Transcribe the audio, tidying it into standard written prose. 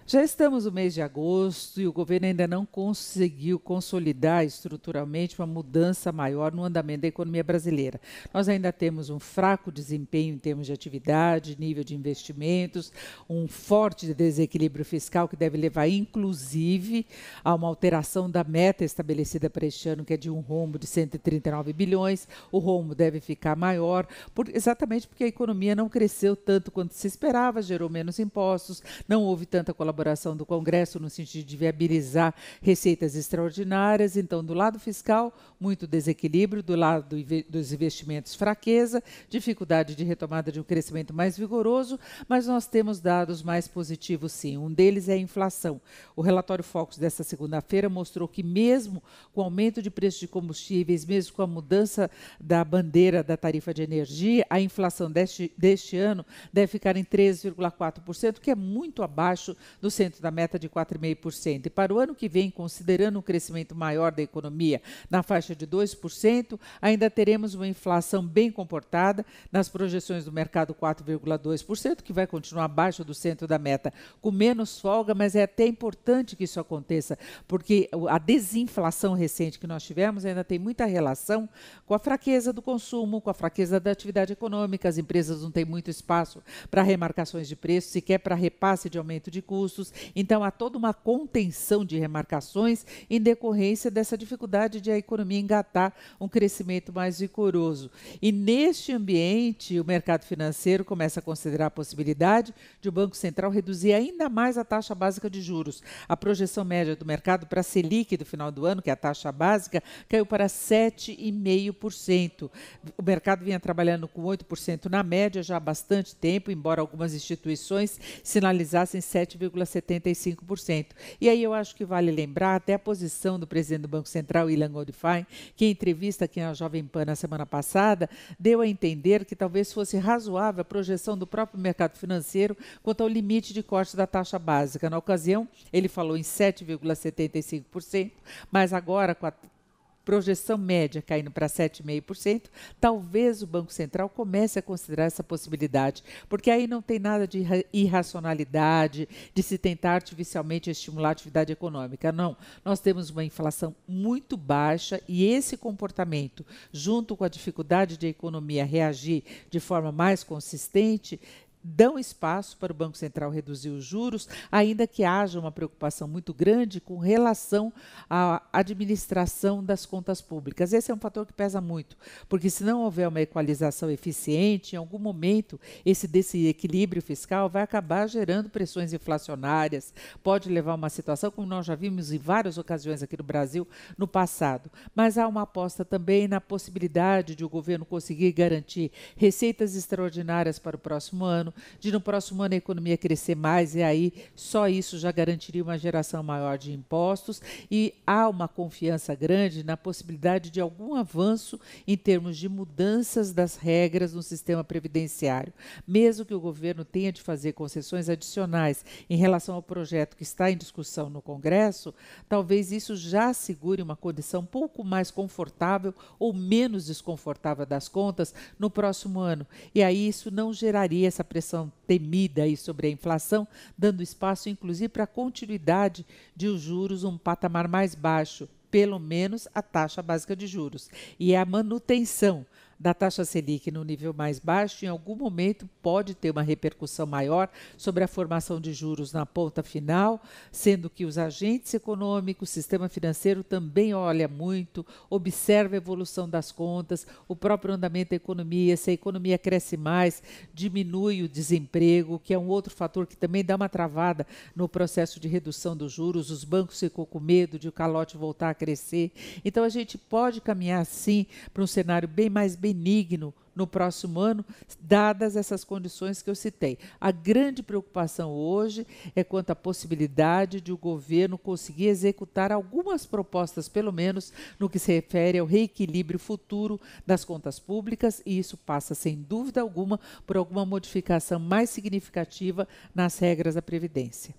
Já estamos no mês de agosto e o governo ainda não conseguiu consolidar estruturalmente uma mudança maior no andamento da economia brasileira. Nós ainda temos um fraco desempenho em termos de atividade, nível de investimentos, um forte desequilíbrio fiscal que deve levar, inclusive, a uma alteração da meta estabelecida para este ano, que é de um rombo de 139 bilhões. O rombo deve ficar maior, exatamente porque a economia não cresceu tanto quanto se esperava, gerou menos impostos, não houve tanta colaboração do Congresso no sentido de viabilizar receitas extraordinárias. Então, do lado fiscal, muito desequilíbrio, do lado dos investimentos, fraqueza, dificuldade de retomada de um crescimento mais vigoroso, mas nós temos dados mais positivos, sim. Um deles é a inflação. O relatório Focus desta segunda-feira mostrou que mesmo com o aumento de preços de combustíveis, mesmo com a mudança da bandeira da tarifa de energia, a inflação deste ano deve ficar em 13,4%, que é muito abaixo do centro da meta de 4,5%. E para o ano que vem, considerando um crescimento maior da economia na faixa de 2%, ainda teremos uma inflação bem comportada, nas projeções do mercado 4,2%, que vai continuar abaixo do centro da meta, com menos folga, mas é até importante que isso aconteça, porque a desinflação recente que nós tivemos ainda tem muita relação com a fraqueza do consumo, com a fraqueza da atividade econômica. As empresas não têm muito espaço para remarcações de preço, sequer para repasse de aumento de custos. Então, há toda uma contenção de remarcações em decorrência dessa dificuldade de a economia engatar um crescimento mais vigoroso. E neste ambiente, o mercado financeiro começa a considerar a possibilidade de o Banco Central reduzir ainda mais a taxa básica de juros. A projeção média do mercado para a Selic do final do ano, que é a taxa básica, caiu para 7,5%. O mercado vinha trabalhando com 8% na média já há bastante tempo, embora algumas instituições sinalizassem 7,75%. E aí eu acho que vale lembrar até a posição do presidente do Banco Central, Ilan Goldfein, que em entrevista aqui na Jovem Pan na semana passada, deu a entender que talvez fosse razoável a projeção do próprio mercado financeiro quanto ao limite de corte da taxa básica. Na ocasião, ele falou em 7,75%, mas agora com a projeção média caindo para 7,5%, talvez o Banco Central comece a considerar essa possibilidade, porque aí não tem nada de irracionalidade, de se tentar artificialmente estimular a atividade econômica. Não, nós temos uma inflação muito baixa e esse comportamento, junto com a dificuldade de a economia reagir de forma mais consistente, dão espaço para o Banco Central reduzir os juros, ainda que haja uma preocupação muito grande com relação à administração das contas públicas. Esse é um fator que pesa muito, porque se não houver uma equalização eficiente, em algum momento esse desequilíbrio fiscal vai acabar gerando pressões inflacionárias, pode levar a uma situação como nós já vimos em várias ocasiões aqui no Brasil no passado. Mas há uma aposta também na possibilidade de o governo conseguir garantir receitas extraordinárias para o próximo ano, de no próximo ano a economia crescer mais, e aí só isso já garantiria uma geração maior de impostos, e há uma confiança grande na possibilidade de algum avanço em termos de mudanças das regras no sistema previdenciário. Mesmo que o governo tenha de fazer concessões adicionais em relação ao projeto que está em discussão no Congresso, talvez isso já assegure uma condição um pouco mais confortável ou menos desconfortável das contas no próximo ano. E aí isso não geraria essa pressão temida aí sobre a inflação, dando espaço, inclusive, para a continuidade de os juros um patamar mais baixo, pelo menos a taxa básica de juros. E a manutenção da taxa Selic no nível mais baixo, em algum momento pode ter uma repercussão maior sobre a formação de juros na ponta final, sendo que os agentes econômicos, o sistema financeiro também olha muito, observa a evolução das contas, o próprio andamento da economia. Se a economia cresce mais, diminui o desemprego, que é um outro fator que também dá uma travada no processo de redução dos juros. Os bancos ficam com medo de o calote voltar a crescer. Então, a gente pode caminhar, sim, para um cenário bem mais benigno no próximo ano, dadas essas condições que eu citei. A grande preocupação hoje é quanto à possibilidade de o governo conseguir executar algumas propostas, pelo menos no que se refere ao reequilíbrio futuro das contas públicas, e isso passa, sem dúvida alguma, por alguma modificação mais significativa nas regras da Previdência.